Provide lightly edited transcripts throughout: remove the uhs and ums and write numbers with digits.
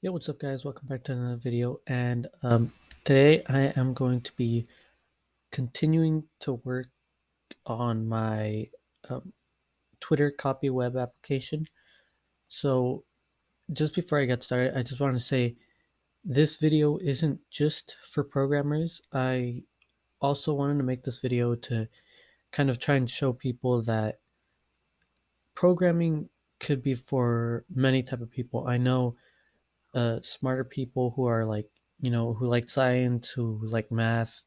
Yo, what's up, guys? Welcome back to another video. And today I am going to be continuing to work on my um, Twitter copy web application. So, just before I get started, I just want to say this video isn't just for programmers. I also wanted to make this video to kind of try and show people that programming could be for many type of people. I know smarter people who are like, who like science, who like math,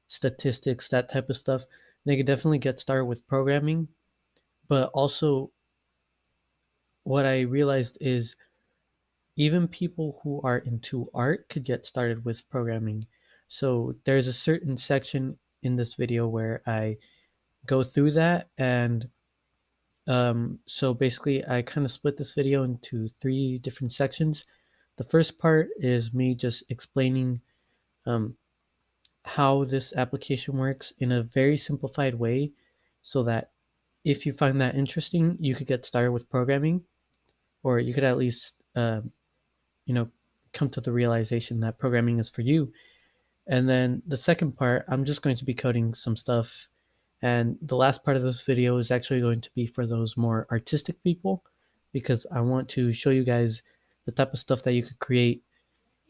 statistics, that type of stuff. They could definitely get started with programming. But also, what I realized is even people who are into art could get started with programming. So there's a certain section in this video where I go through that. And so basically, I kind of split this video into three different sections. The first part is me just explaining um, how this application works in a very simplified way so that if you find that interesting, you could get started with programming, or you could at least, you know, come to the realization that programming is for you. And then the second part, I'm just going to be coding some stuff. And the last part of this video is actually going to be for those more artistic people because I want to show you guys the type of stuff that you could create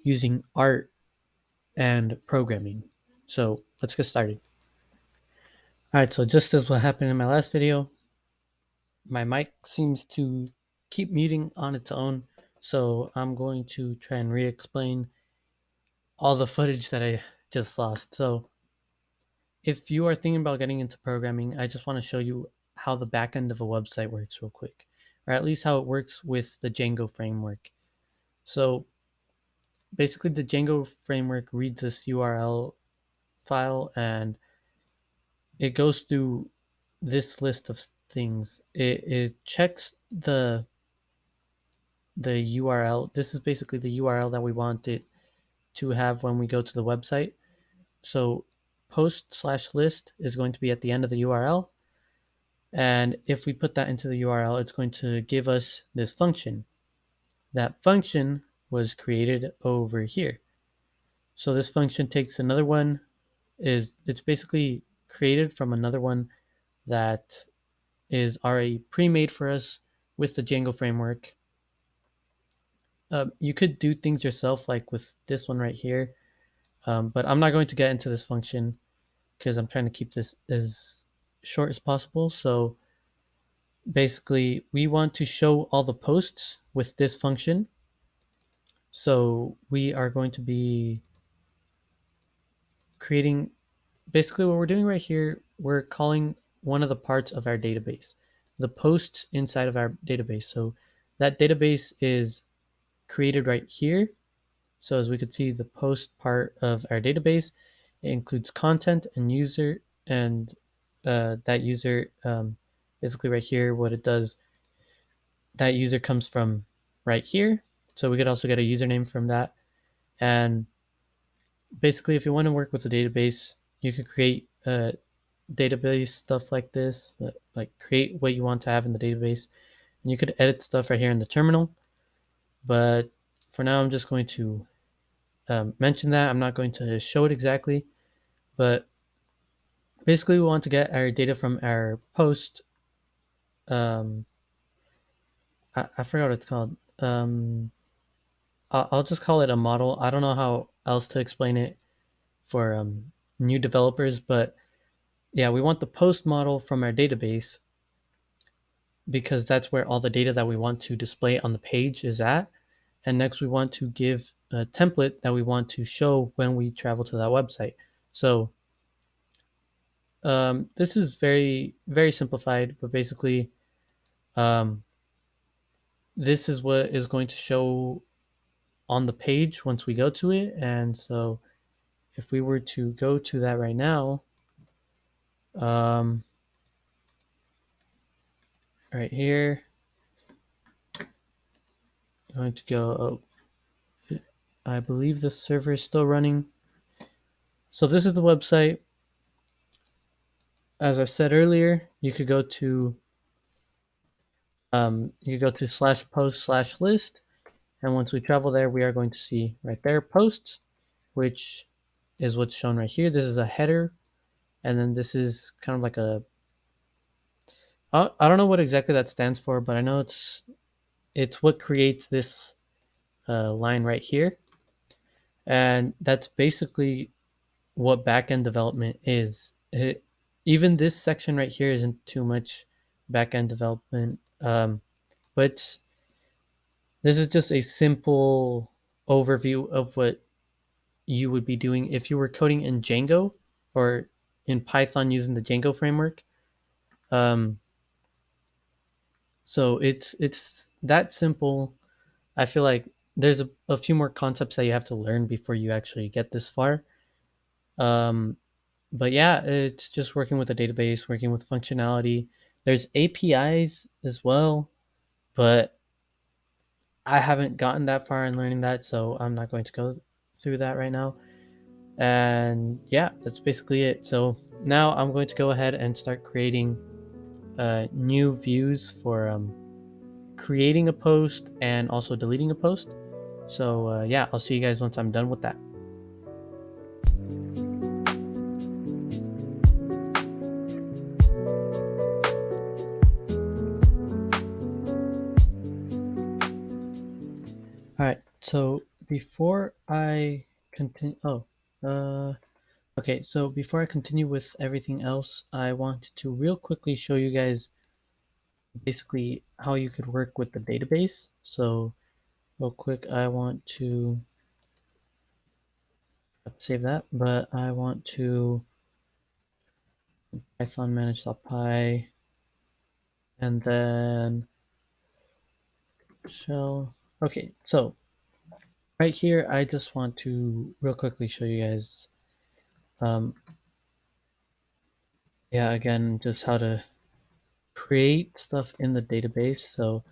using art and programming. So let's get started. All right, so just as what happened in my last video, my mic seems to keep muting on its own. So I'm going to try and re-explain all the footage that I just lost. So if you are thinking about getting into programming, I just want to show you how the back end of a website works real quick, or at least how it works with the Django framework. So basically the Django framework reads this URL file and it goes through this list of things. It checks the URL. This is basically the URL that we want it to have when we go to the website. So post/list is going to be at the end of the URL. And if we put that into the URL, it's going to give us this function. That function was created over here. So this function takes another one, it's basically created from another one that is already pre-made for us with the Django framework. You could do things yourself, like with this one right here, but I'm not going to get into this function because I'm trying to keep this as short as possible. So basically, we want to show all the posts with this function. So we are going to be creating, basically what we're doing right here, we're calling one of the parts of our database, the posts inside of our database. So that database is created right here. So as we could see, the post part of our database, it includes content and user, and that user, basically right here, what it does, that user comes from right here. So we could also get a username from that. And basically, if you want to work with a database, you could create database stuff like this, like create what you want to have in the database. And you could edit stuff right here in the terminal. But for now, I'm just going to mention that. I'm not going to show it exactly, but basically we want to get our data from our post. Um, I forgot what it's called. I'll just call it a model. I don't know how else to explain it for new developers, but yeah, we want the post model from our database because that's where all the data that we want to display on the page is at. And next, we want to give a template that we want to show when we travel to that website. So this is very, very simplified, but basically, um, this is what is going to show on the page once we go to it. And so if we were to go to that right now, um, right here, I'm going to go, oh, I believe the server is still running. So this is the website. As I said earlier, you could go to /post/list, And once we travel there, we are going to see right there posts, which is what's shown right here. This is a header, and then this is kind of like a I don't know what exactly that stands for, but I know it's what creates this line right here, and that's basically what backend development is. Even this section right here isn't too much backend development, but this is just a simple overview of what you would be doing if you were coding in Django or in Python using the Django framework. Um, so it's that simple. I feel like there's a few more concepts that you have to learn before you actually get this far. Um, but yeah, it's just working with a database, working with functionality. There's APIs as well, but I haven't gotten that far in learning that, so I'm not going to go through that right now. And yeah, that's basically it. So now I'm going to go ahead and start creating new views for creating a post and also deleting a post. So yeah, I'll see you guys once I'm done with that. All right. So before I continue, okay. So before I continue with everything else, I wanted to real quickly show you guys basically how you could work with the database. So real quick, I want to save that, but I want to Python manage.py and then shell. Okay, so right here, I just want to real quickly show you guys, um, yeah, again, just how to create stuff in the database. So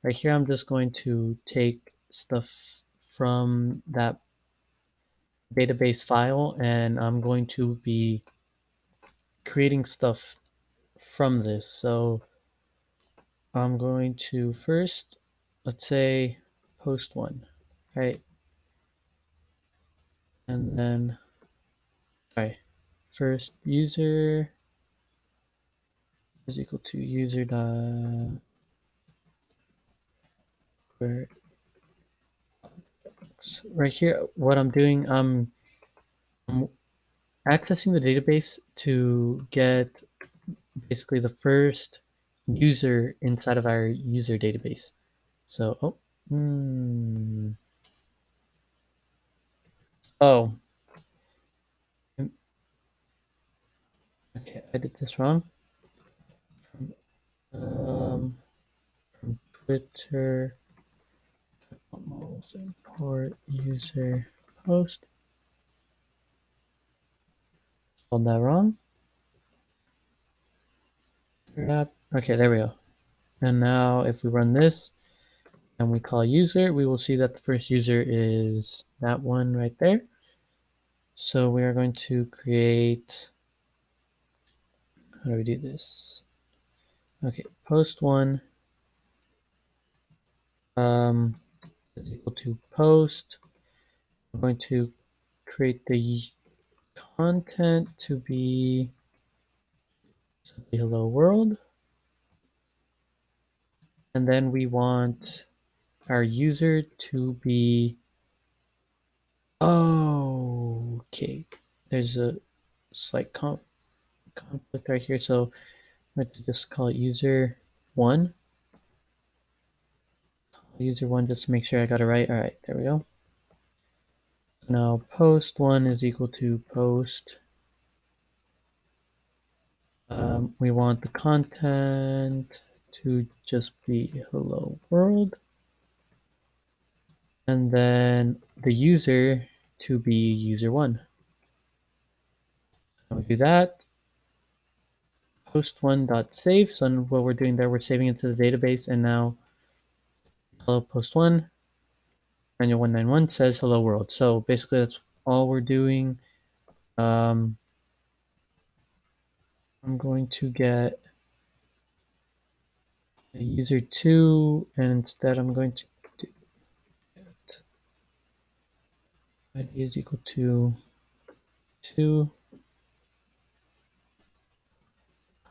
right here, I'm just going to take stuff from that database file and I'm going to be creating stuff from this. So I'm going to first, let's say, post one, right? And then, sorry, first user is equal to user dot where right here. What I'm doing, I'm accessing the database to get basically the first user inside of our user database. So, oh, okay, I did this wrong. Um, from Twitter, import user post. Spelled that wrong. Okay, there we go. And now if we run this and we call user, we will see that the first user is that one right there. So we are going to create, how do we do this? Okay, post one is equal to post. I'm going to create the content to be simply hello world. And then we want our user to be, oh, okay. There's a slight conflict right here. So let's just call it user one. User one, just to make sure I got it right. All right, there we go. So now post one is equal to post. We want the content to just be hello world. And then the user to be user one. So we do that. Post one dot save. So what we're doing there, we're saving it to the database, and now hello post one. Manual 191 says hello world. So basically that's all we're doing. I'm going to get a user two, and instead I'm going to do ID is equal to 2,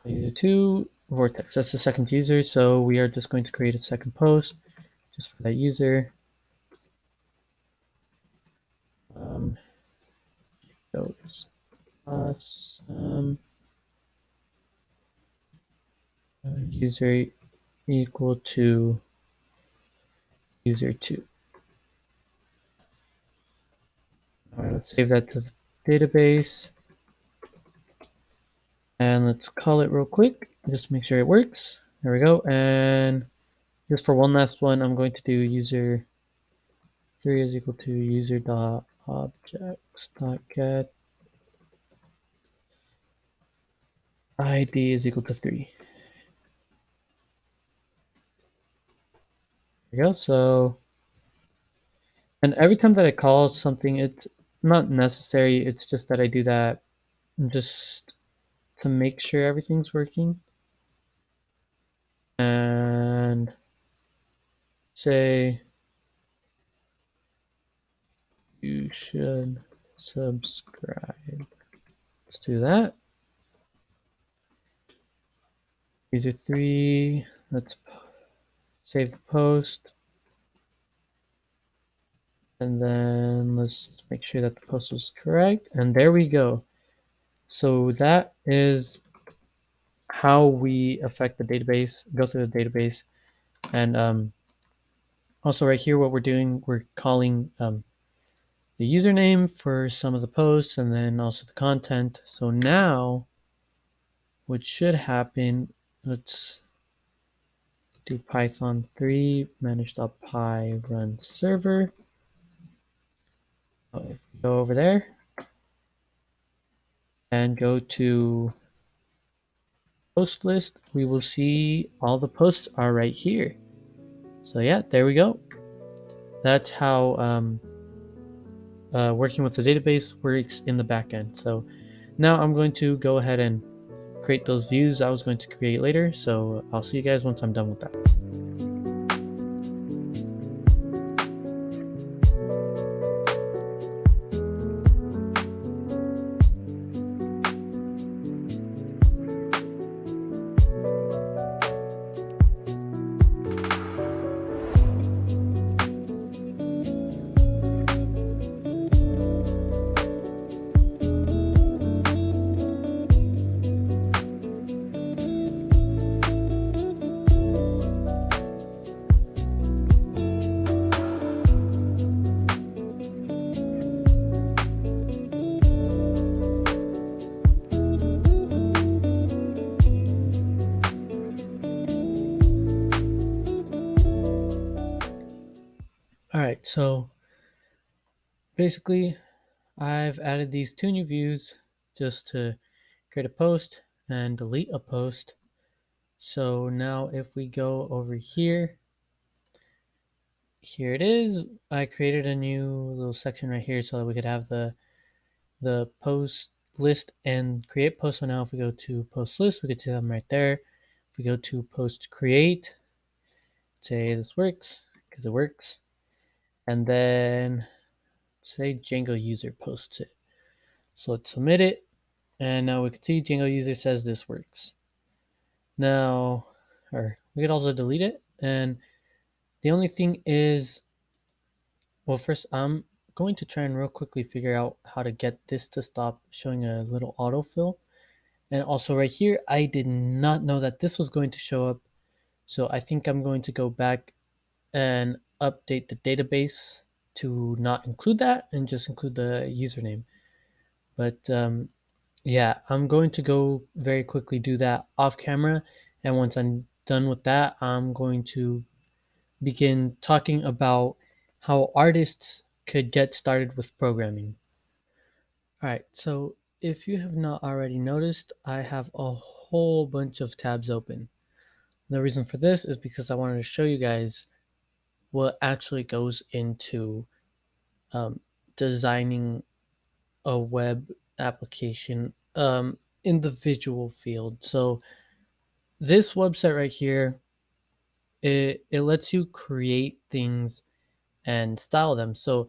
user 2, vortex. That's the second user, so we are just going to create a second post just for that user. Goes awesome. User equal to user 2. All right, let's save that to the database. And let's call it real quick, just to make sure it works. There we go. And just for one last one, I'm going to do user 3 is equal to user dot objects dot get ID is equal to 3. There we go. So, and every time that I call something, it's not necessary. It's just that I do that just to make sure everything's working. And say you should subscribe. Let's do that. User 3, let's save the post. And then let's just make sure that the post was correct. And there we go. So that is how we affect the database, go through the database. And also right here, what we're doing, we're calling the username for some of the posts and then also the content. So now what should happen, let's do Python 3 manage.py run server. If we go over there and go to post list, we will see all the posts are right here. So yeah, there we go. That's how working with the database works in the backend. So now I'm going to go ahead and create those views I was going to create later. So I'll see you guys once I'm done with that. All right, so basically I've added these two new views just to create a post and delete a post. So now if we go over here, here it is. I created a new little section right here so that we could have the post list and create post. So now if we go to post list, we could see them right there. If we go to post create, say this works because it works. And then say Django user posts it. So let's submit it. And now we can see Django user says this works. Now, or we could also delete it. And the only thing is, well, first I'm going to try and real quickly figure out how to get this to stop showing a little autofill. And also right here, I did not know that this was going to show up. So I think I'm going to go back and update the database to not include that and just include the username. But yeah, I'm going to go very quickly do that off camera. And once I'm done with that, I'm going to begin talking about how artists could get started with programming. All right, so if you have not already noticed, I have a whole bunch of tabs open. The reason for this is because I wanted to show you guys what actually goes into um, designing a web application in the visual field. So this website right here, it lets you create things and style them. So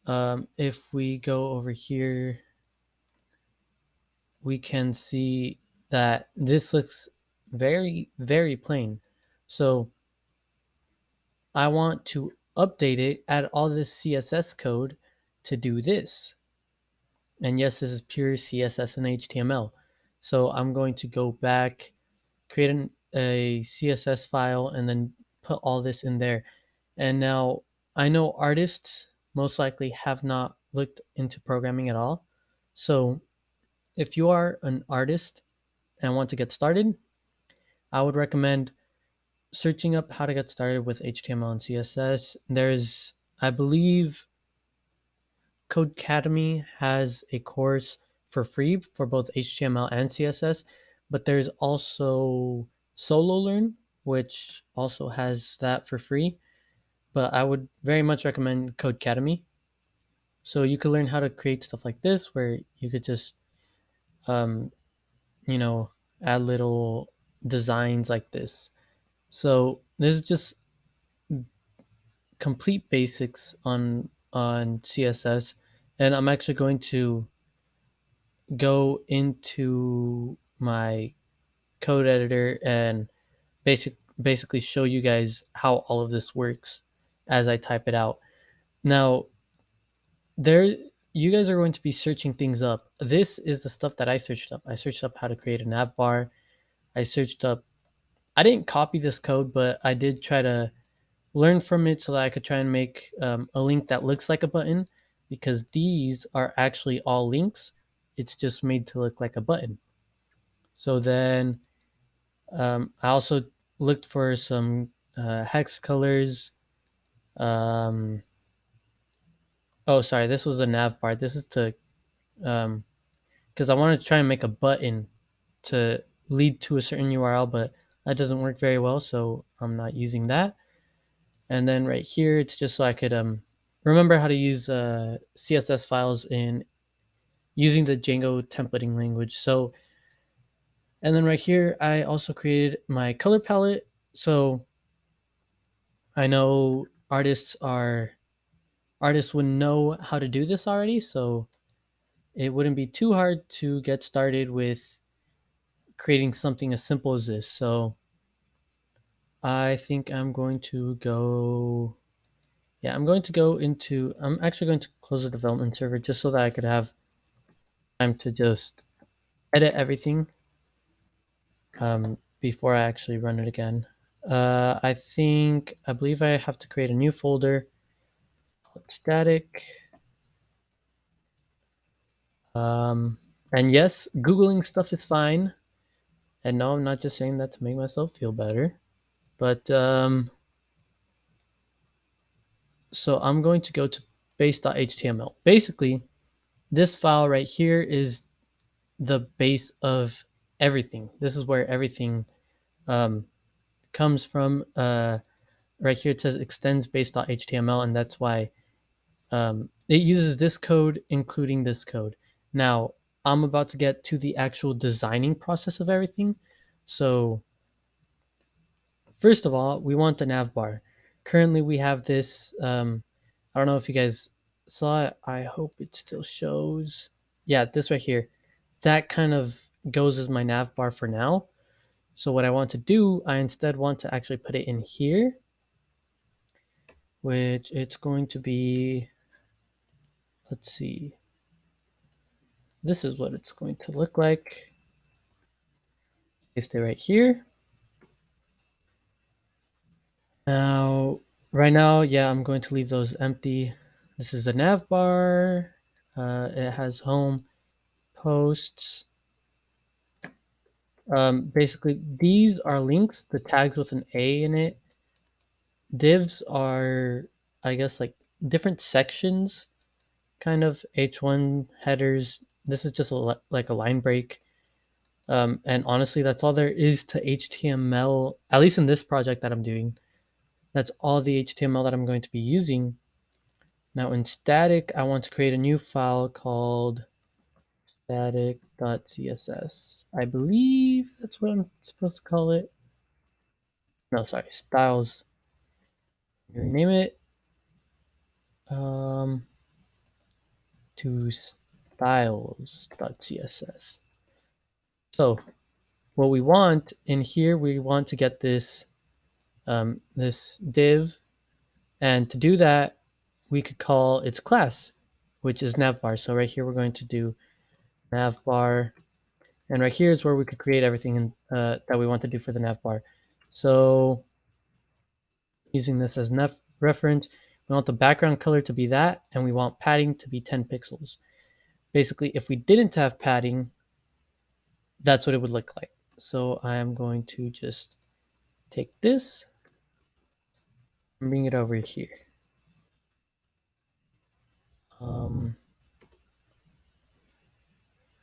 If we go over here, we can see that this looks very, very plain. So I want to update it, add all this CSS code to do this. And yes, this is pure CSS and HTML. So I'm going to go back, create a CSS file, and then put all this in there. And now I know artists most likely have not looked into programming at all. So if you are an artist and want to get started, I would recommend searching up how to get started with HTML and CSS. There's, I believe, Codecademy has a course for free for both HTML and CSS, but there's also Solo Learn, which also has that for free. But I would very much recommend Codecademy. So you could learn how to create stuff like this, where you could just, um, you know, add little designs like this. So this is just complete basics on CSS, and I'm actually going to go into my code editor and basically show you guys how all of this works as I type it out. Now, there you guys are going to be searching things up. This is the stuff that I searched up. I searched up how to create a nav bar. I searched up I didn't copy this code, but I did try to learn from it so that I could try and make a link that looks like a button, because these are actually all links. It's just made to look like a button. So then I also looked for some hex colors. Um, oh, sorry, this was a nav bar. This is to because I wanted to try and make a button to lead to a certain URL, but that doesn't work very well, so I'm not using that. And then right here, it's just so I could remember how to use CSS files in using the Django templating language. So, and then right here, I also created my color palette. So I know artists would know how to do this already, so it wouldn't be too hard to get started with creating something as simple as this. So I think I'm going to go. Yeah, I'm going to go into. I'm actually going to close the development server just so that I could have time to just edit everything before I actually run it again. I believe I have to create a new folder called static. Um, and yes, Googling stuff is fine. And no, I'm not just saying that to make myself feel better. But so I'm going to go to base.html. Basically, this file right here is the base of everything. This is where everything um, comes from. Right here it says extends base.html, and that's why it uses this code, including this code. Now, I'm about to get to the actual designing process of everything. So, first of all, we want the nav bar. Currently, we have this. I don't know if you guys saw it. I hope it still shows. Yeah, this right here. That kind of goes as my nav bar for now. So, what I want to do, I instead want to actually put it in here, which it's going to be, let's see, this is what it's going to look like. Paste it right here. Now, right now, yeah, I'm going to leave those empty. This is the nav bar. It has home, posts. Basically, these are links, the tags with an A in it. Divs are, I guess, like different sections, kind of H1 headers. This is just like a line break. And honestly, that's all there is to HTML, at least in this project that I'm doing. That's all the HTML that I'm going to be using. Now in static, I want to create a new file called static.css. I believe that's what I'm supposed to call it. No, sorry, styles. Rename it. Um, to styles.css. So what we want in here, we want to get this this div, and to do that, we could call its class, which is navbar. So right here, we're going to do navbar, and right here is where we could create everything that we want to do for the navbar. So using this as reference, we want the background color to be that, and we want padding to be 10 pixels. Basically, if we didn't have padding, that's what it would look like. So I am going to just take this and bring it over here.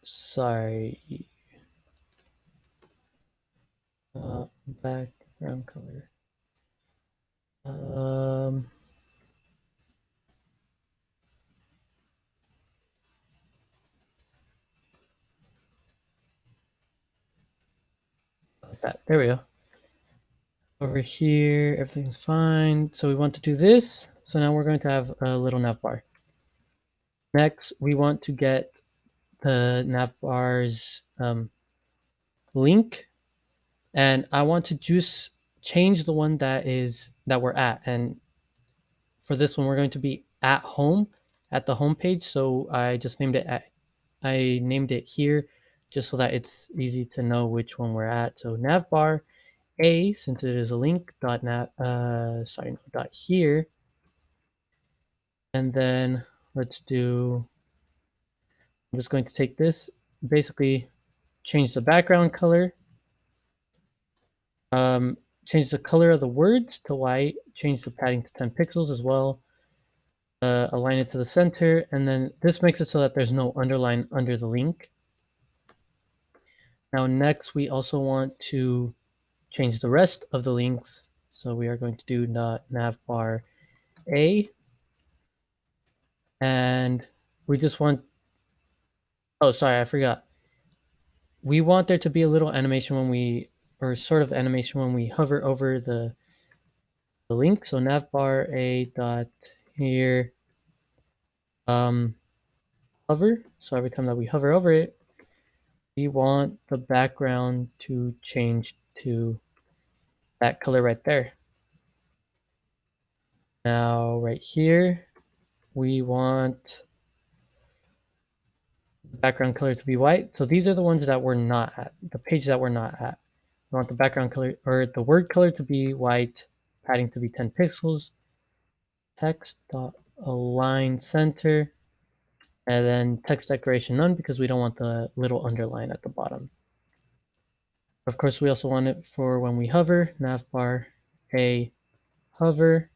Sorry. Background color. Like that. There we go. Over here, everything's fine. So we want to do this. So now we're going to have a little navbar. Next, we want to get the navbar's link, and I want to just change the one that we're at. And for this one, we're going to be at home, at the home page. So I just named it here just so that it's easy to know which one we're at. So navbar a, since it is a link, dot dot here, and then let's do. I'm just going to take this, basically change the background color, change the color of the words to white, change the padding to 10 pixels as well, align it to the center, and then this makes it so that there's no underline under the link. Now next, we also want to change the rest of the links. So we are going to do navbar a, and we just want, oh, sorry, I forgot. We want there to be a little animation when we, or sort of animation when we hover over the link. So navbar a dot here, hover. So every time that we hover over it, we want the background to change to that color right there. Now right here, we want the background color to be white. So these are the ones that we're not at, the page that we're not at. We want the background color, or the word color, to be white, padding to be 10 pixels, text dot align center, and then text decoration none because we don't want the little underline at the bottom. Of course, we also want it for when we hover, navbar a hover.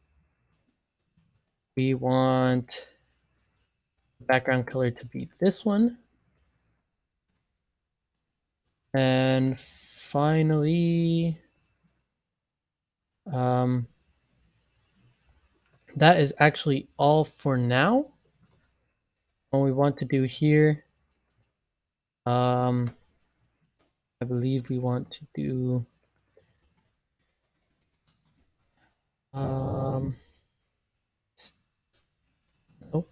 We want the background color to be this one. And finally, that is actually all for now. What we want to do here, I believe we want to do nope,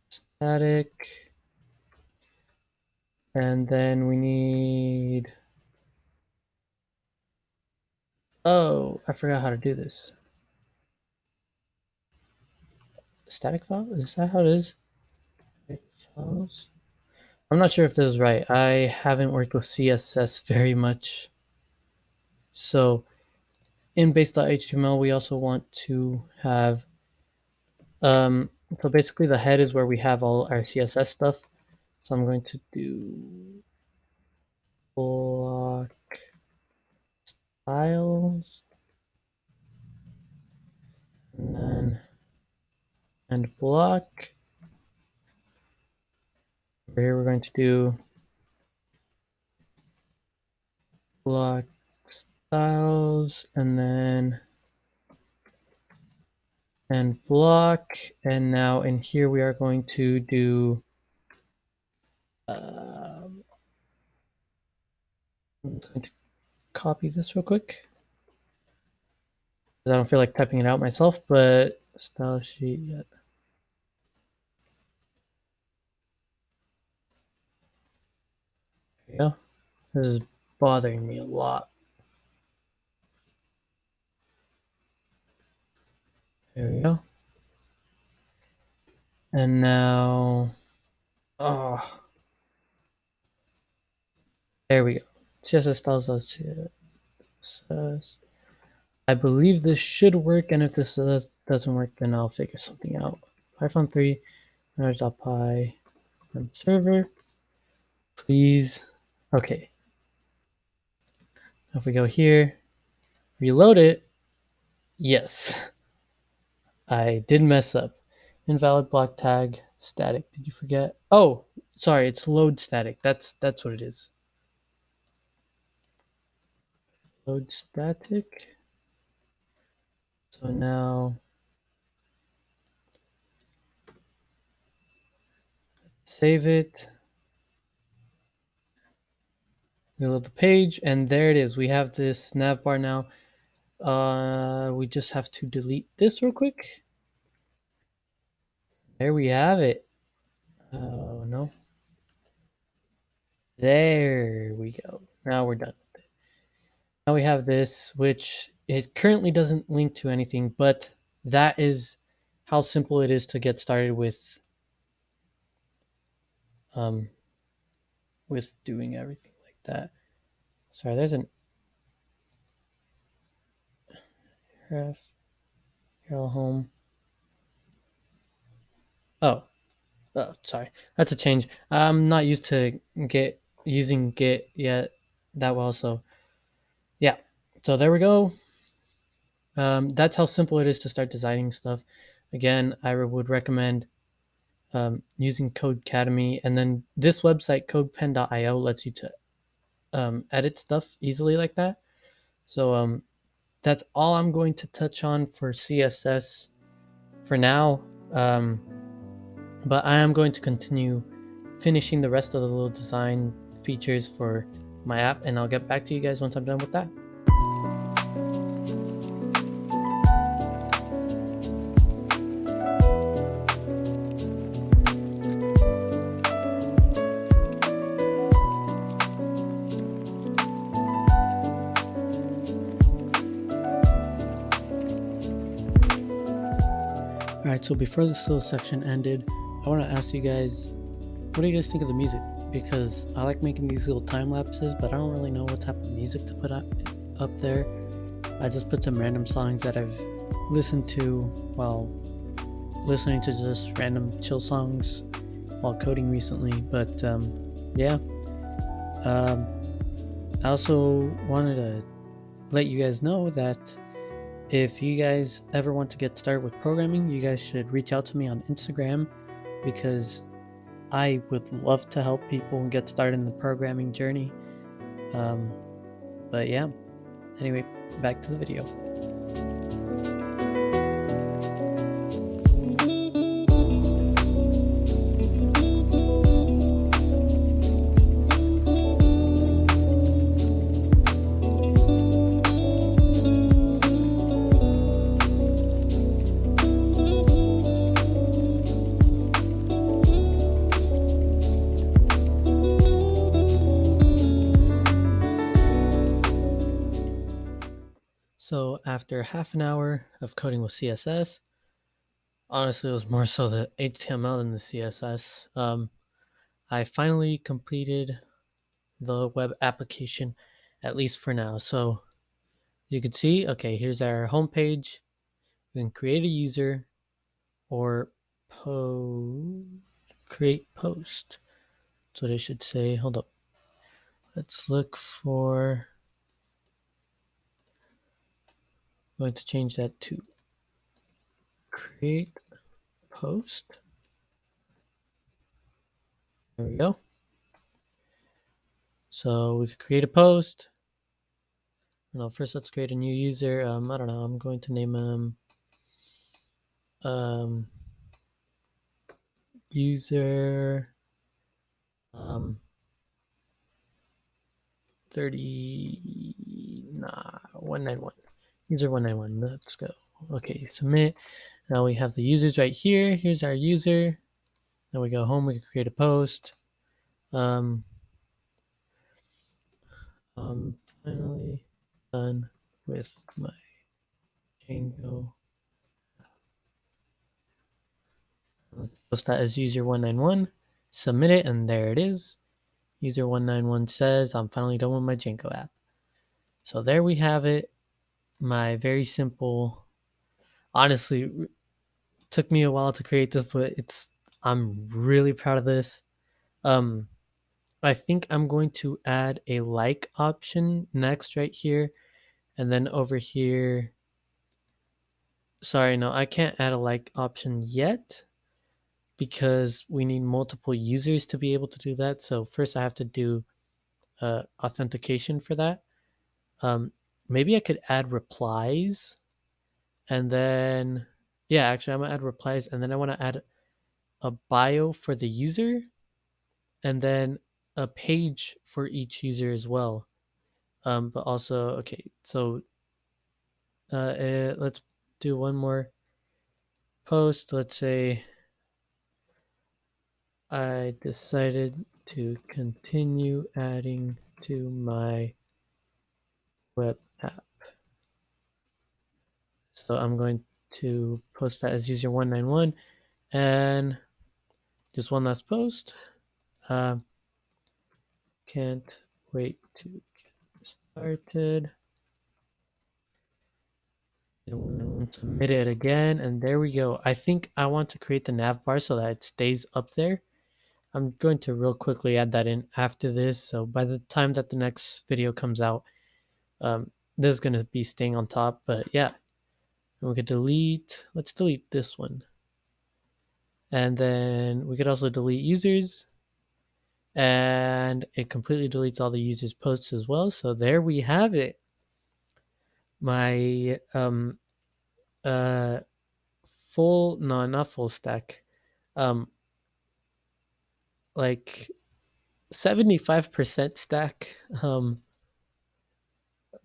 static, and then we need, oh, I forgot how to do this. Static file, is that how it is? Files. I'm not sure if this is right. I haven't worked with CSS very much. So in base.html, we also want to have, so basically the head is where we have all our CSS stuff. So I'm going to do block styles, and then and block. Over here, we're going to do block styles, and then and block. And now in here, we are going to do, I'm just going to copy this real quick. I don't feel like typing it out myself, but style sheet yet. Yeah, this is bothering me a lot. There we go. And now, oh, there we go. CSS styles. CSS. I believe this should work, and if this doesn't work, then I'll figure something out. Python 3, py server, please. Okay, if we go here, reload it, yes, I did mess up. Invalid block tag static. Did you forget? Oh, sorry, it's load static. That's what it is. Load static. So now save it. Reload the page, and there it is. We have this nav bar now. We just have to delete this real quick. There we have it. Oh no. There we go. Now we're done with it. Now we have this, which it currently doesn't link to anything, but that is how simple it is to get started um with doing everything like that. Sorry, there's an ref home. Oh, oh, sorry. That's a change. I'm not used to using Git yet that well, so yeah. So there we go. That's how simple it is to start designing stuff. Again, I would recommend using Codecademy, and then this website codepen.io lets you to edit stuff easily like that. So that's all I'm going to touch on for CSS for now. But I am going to continue finishing the rest of the little design features for my app, and I'll get back to you guys once I'm done with that. Alright, so before this little section ended, I want to ask you guys, what do you guys think of the music? Because I like making these little time lapses, but I don't really know what type of music to put up there. I just put some random songs that I've listened to while listening to just random chill songs while coding recently. But yeah, I also wanted to let you guys know that if you guys ever want to get started with programming, you guys should reach out to me on Instagram, because I would love to help people get started in the programming journey. But yeah, anyway, back to the video. So after half an hour of coding with CSS, honestly, it was more so the HTML than the CSS. I finally completed the web application, at least for now. So you can see, okay, here's our homepage. We can create a user or create post. That's what I should say. Hold up. Let's look for, I'm going to change that to create post. There we go. So we could create a post. No, first let's create a new user. I don't know. I'm going to name him user 191. User 191. Let's go. Okay, submit. Now we have the users right here. Here's our user. Then we go home. We can create a post. I'm finally done with my Django. Let's post that as user191. Submit it, and there it is. User191 says, I'm finally done with my Django app. So there we have it. My very simple, honestly, took me a while to create this, but I'm really proud of this. I think I'm going to add a like option next right here. And then over here, sorry, no, I can't add a like option yet because we need multiple users to be able to do that. So first I have to do authentication for that. Um, Maybe I could add replies and then, yeah, actually I'm gonna add replies and then I want to add a bio for the user and then a page for each user as well. But also, okay, so let's do one more post. Let's say I decided to continue adding to my web app. So I'm going to post that as user191 and just one last post. Can't wait to get started. Submit it again, and there we go. I think I want to create the nav bar so that it stays up there. I'm going to real quickly add that in after this. So by the time that the next video comes out, this is going to be staying on top. But yeah, we could delete. Let's delete this one. And then we could also delete users. And it completely deletes all the users' posts as well. So there we have it. My uh full, no, not full stack. Um like 75% stack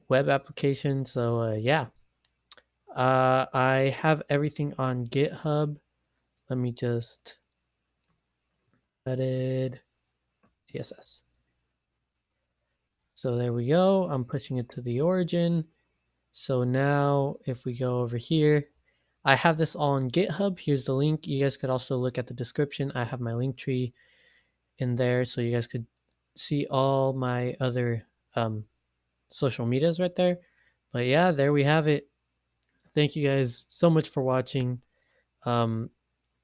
web application. So yeah. I have everything on GitHub. Let me just edit CSS. So there we go. I'm pushing it to the origin. So now if we go over here, I have this all on GitHub. Here's the link. You guys could also look at the description. I have my link tree in there so you guys could see all my other social medias right there. But yeah, there we have it. Thank you guys so much for watching.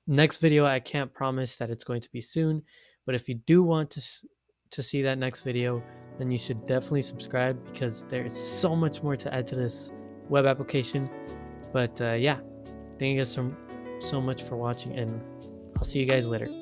Next video, I can't promise that it's going to be soon, but if you do want to see that next video, then you should definitely subscribe because there is so much more to add to this web application. But yeah, thank you guys so much for watching, and I'll see you guys later.